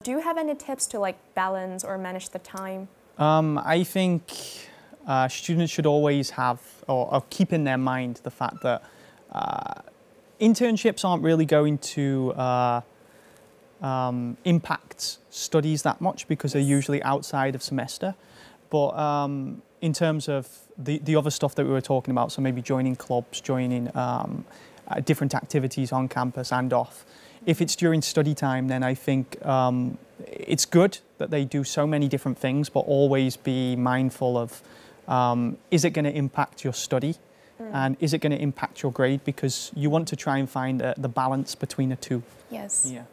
do you have any tips to like balance or manage the time? I think students should always have or keep in their mind the fact that internships aren't really going to impact studies that much because they're usually outside of semester. But in terms of the other stuff that we were talking about, so maybe joining clubs, joining different activities on campus and off, if it's during study time, then I think it's good that they do so many different things, but always be mindful of is it going to impact your study and is it going to impact your grade, because you want to try and find the balance between the two. Yes. Yeah.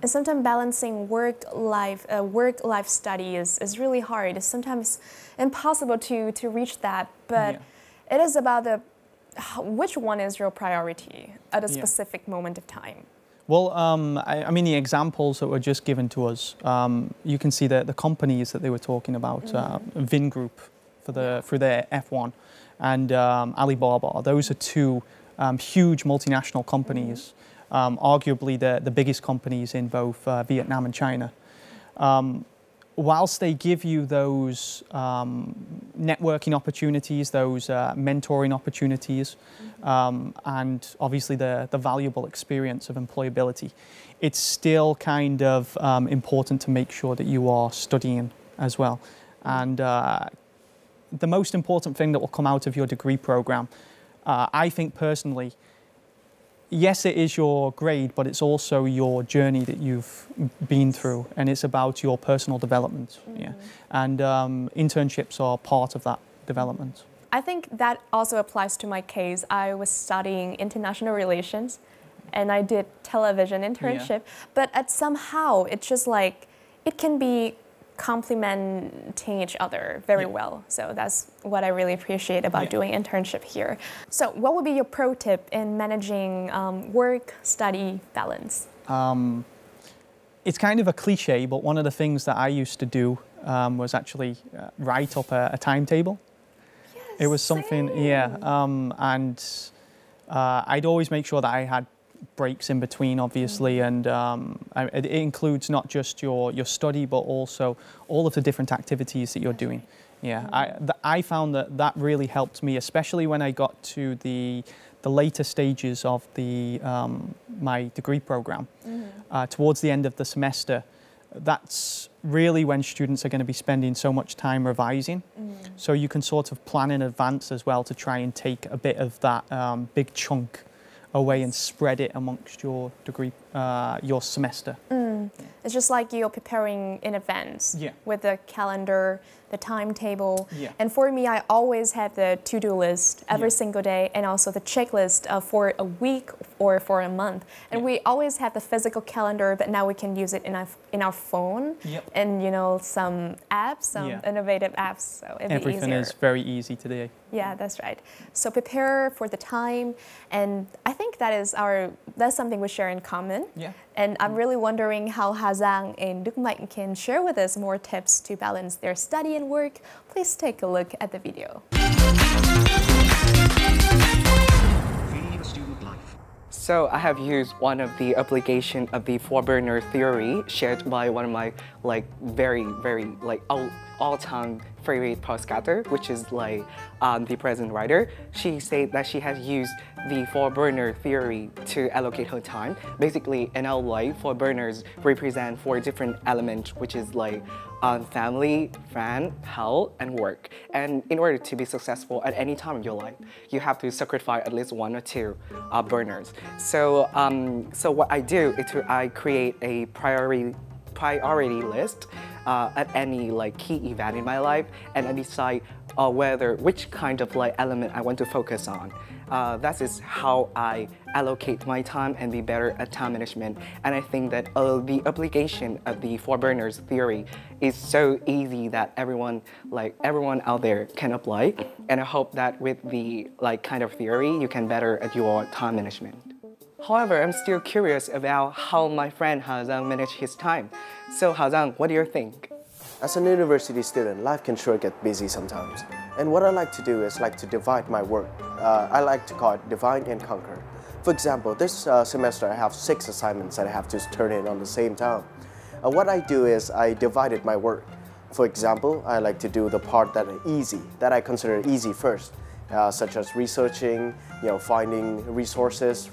And sometimes balancing work-life study is really hard. It's sometimes impossible to reach that, but it is about which one is your priority at a specific moment of time. Well, I mean, the examples that were just given to us, you can see the companies that they were talking about, Vin Group through their F1 and Alibaba. Those are two huge multinational companies, arguably the biggest companies in both Vietnam and China. Whilst they give you those networking opportunities, those mentoring opportunities, and obviously the valuable experience of employability, it's still kind of important to make sure that you are studying as well. And the most important thing that will come out of your degree program, I think personally, yes, it is your grade, but it's also your journey that you've been through, and it's about your personal development. Yeah, and internships are part of that development. I think that also applies to my case. I was studying international relations, and I did television internship, but somehow it's just like it can be complementing each other very well. So that's what I really appreciate about doing internship here. So what would be your pro tip in managing work-study balance? It's kind of a cliche, but one of the things that I used to do was actually write up a timetable. Yes, it was something, and I'd always make sure that I had breaks in between, obviously, and it includes not just your study, but also all of the different activities that you're doing. Yeah, I found that really helped me, especially when I got to the later stages of my degree program. Towards the end of the semester, that's really when students are going to be spending so much time revising. So you can sort of plan in advance as well to try and take a bit of that big chunk away and spread it amongst your degree, your semester. It's just like you're preparing in advance with the calendar, the timetable. And for me, I always have the to-do list every single day, and also the checklist for a week or for a month. And we always have the physical calendar, but now we can use it in our phone and, you know, some apps, some innovative apps. So everything is very easy today. Yeah, that's right. So prepare for the time, and I think that's something we share in common. And I'm really wondering how Giang and Đức Mạnh can share with us more tips to balance their study and work. Please take a look at the video. So I have used one of the application of the four-burner theory shared by one of my very all-time favorite postcaster, which is the present writer. She said that she has used the four-burner theory to allocate her time. Basically, in our life, four burners represent four different elements, which is family, friend, health, and work. And in order to be successful at any time in your life, you have to sacrifice at least one or two burners. So, so what I do is I create a priority list at any key event in my life, and I decide which kind of element I want to focus on. That is how I allocate my time and be better at time management. And I think that the application of the four burners theory is so easy that everyone out there can apply. And I hope that with the kind of theory, you can better at your time management. However, I'm still curious about how my friend Giang managed his time. So Giang, what do you think? As an university student, life can sure get busy sometimes. And what I like to do is to divide my work. I like to call it divide and conquer. For example, this semester I have 6 assignments that I have to turn in on the same time. What I do is I divided my work. For example, I like to do the part that are easy, that I consider easy first, such as researching, finding resources,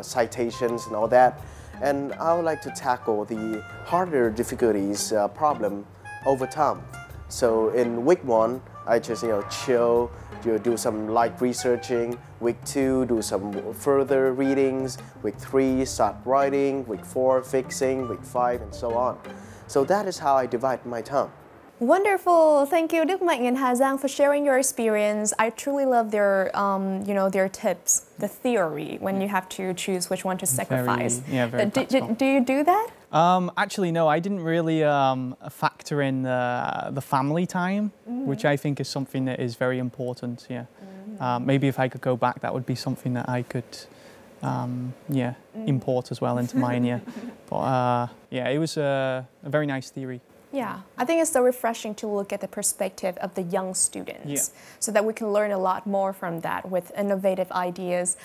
citations and all that. And I would like to tackle the harder difficulties problem over time. So in week 1, I just chill, do some light researching. Week 2, do some further readings. Week 3, start writing. Week 4, fixing. Week 5, and so on. So that is how I divide my time. Wonderful! Thank you, Đức Mạnh and Hà Giang, for sharing your experience. I truly love their, their tips, the theory when you have to choose which one to sacrifice. Very practical. Do you do that? Actually, no. I didn't really factor in the family time, which I think is something that is very important. Maybe if I could go back, that would be something that I could, import as well into mine. But it was a very nice theory. Yeah, I think it's so refreshing to look at the perspective of the young students so that we can learn a lot more from that with innovative ideas.